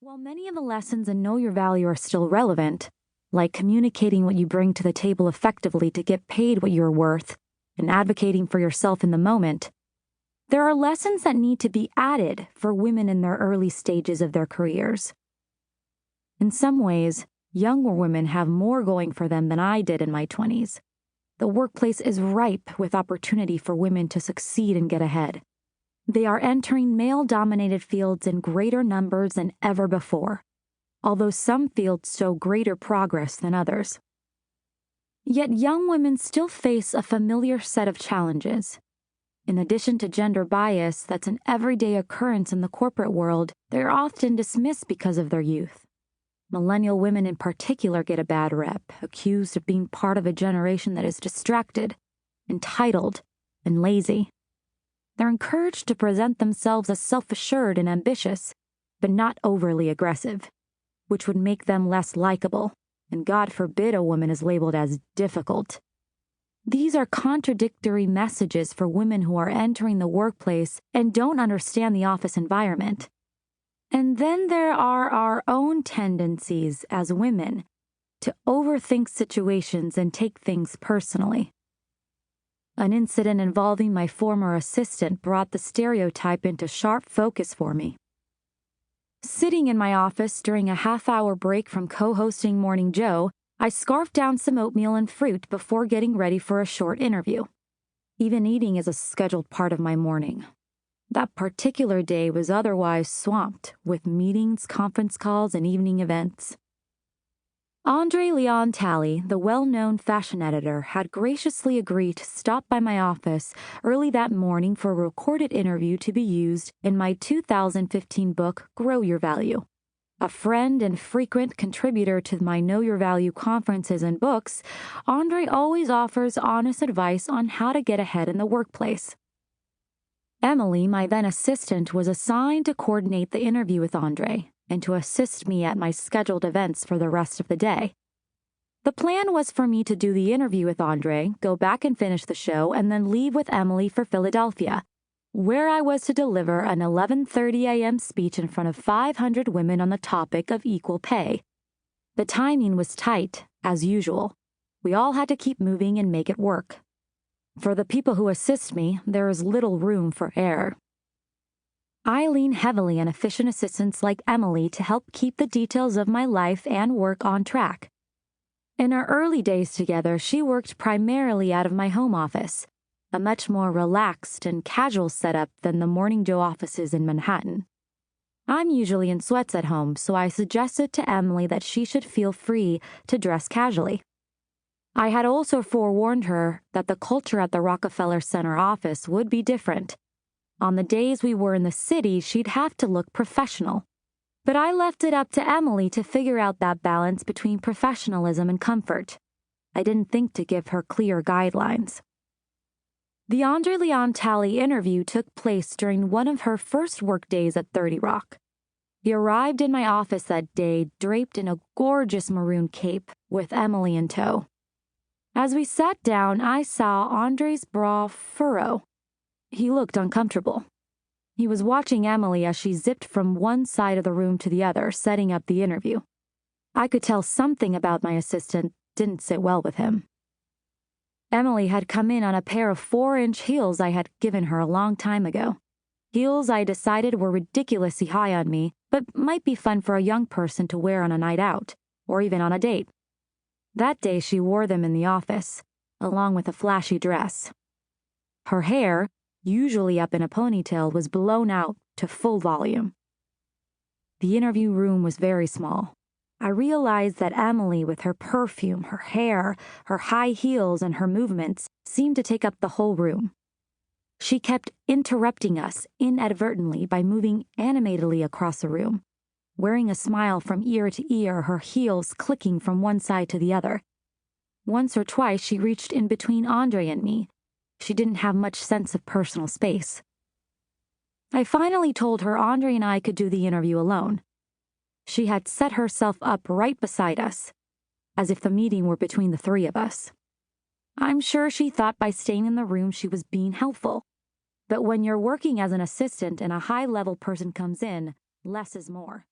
While many of the lessons in Know Your Value are still relevant, like communicating what you bring to the table effectively to get paid what you're worth and advocating for yourself in the moment, there are lessons that need to be added for women in their early stages of their careers. In some ways, younger women have more going for them than I did in my 20s. The workplace is ripe with opportunity for women to succeed and get ahead. They are entering male-dominated fields in greater numbers than ever before, although some fields show greater progress than others. Yet young women still face a familiar set of challenges. In addition to gender bias that's an everyday occurrence in the corporate world, they are often dismissed because of their youth. Millennial women in particular get a bad rep, accused of being part of a generation that is distracted, entitled, and lazy. They're encouraged to present themselves as self-assured and ambitious, but not overly aggressive, which would make them less likable, and God forbid a woman is labeled as difficult. These are contradictory messages for women who are entering the workplace and don't understand the office environment. And then there are our own tendencies as women to overthink situations and take things personally. An incident involving my former assistant brought the stereotype into sharp focus for me. Sitting in my office during a half-hour break from co-hosting Morning Joe, I scarfed down some oatmeal and fruit before getting ready for a short interview. Even eating is a scheduled part of my morning. That particular day was otherwise swamped with meetings, conference calls, and evening events. Andre Leon Talley, the well-known fashion editor, had graciously agreed to stop by my office early that morning for a recorded interview to be used in my 2015 book, Grow Your Value. A friend and frequent contributor to my Know Your Value conferences and books, Andre always offers honest advice on how to get ahead in the workplace. Emily, my then assistant, was assigned to coordinate the interview with Andre and to assist me at my scheduled events for the rest of the day. The plan was for me to do the interview with Andre, go back and finish the show, and then leave with Emily for Philadelphia, where I was to deliver an 11:30 a.m. speech in front of 500 women on the topic of equal pay. The timing was tight, as usual. We all had to keep moving and make it work. For the people who assist me, there is little room for error. I lean heavily on efficient assistants like Emily to help keep the details of my life and work on track. In our early days together, she worked primarily out of my home office, a much more relaxed and casual setup than the Morning Joe offices in Manhattan. I'm usually in sweats at home, so I suggested to Emily that she should feel free to dress casually. I had also forewarned her that the culture at the Rockefeller Center office would be different. On the days we were in the city, she'd have to look professional. But I left it up to Emily to figure out that balance between professionalism and comfort. I didn't think to give her clear guidelines. The Andre Leon Talley interview took place during one of her first work days at 30 Rock. He arrived in my office that day draped in a gorgeous maroon cape with Emily in tow. As we sat down, I saw Andre's brow furrow. He looked uncomfortable. He was watching Emily as she zipped from one side of the room to the other, setting up the interview. I could tell something about my assistant didn't sit well with him. Emily had come in on a pair of 4-inch heels I had given her a long time ago. Heels I decided were ridiculously high on me, but might be fun for a young person to wear on a night out, or even on a date. That day she wore them in the office, along with a flashy dress. Her hair, usually up in a ponytail, was blown out to full volume. The interview room was very small. I realized that Emily, with her perfume, her hair, her high heels, and her movements, seemed to take up the whole room. She kept interrupting us inadvertently by moving animatedly across the room, wearing a smile from ear to ear, her heels clicking from one side to the other. Once or twice she reached in between Andre and me. She didn't have much sense of personal space. I finally told her Andre and I could do the interview alone. She had set herself up right beside us, as if the meeting were between the three of us. I'm sure she thought by staying in the room she was being helpful. But when you're working as an assistant and a high-level person comes in, less is more.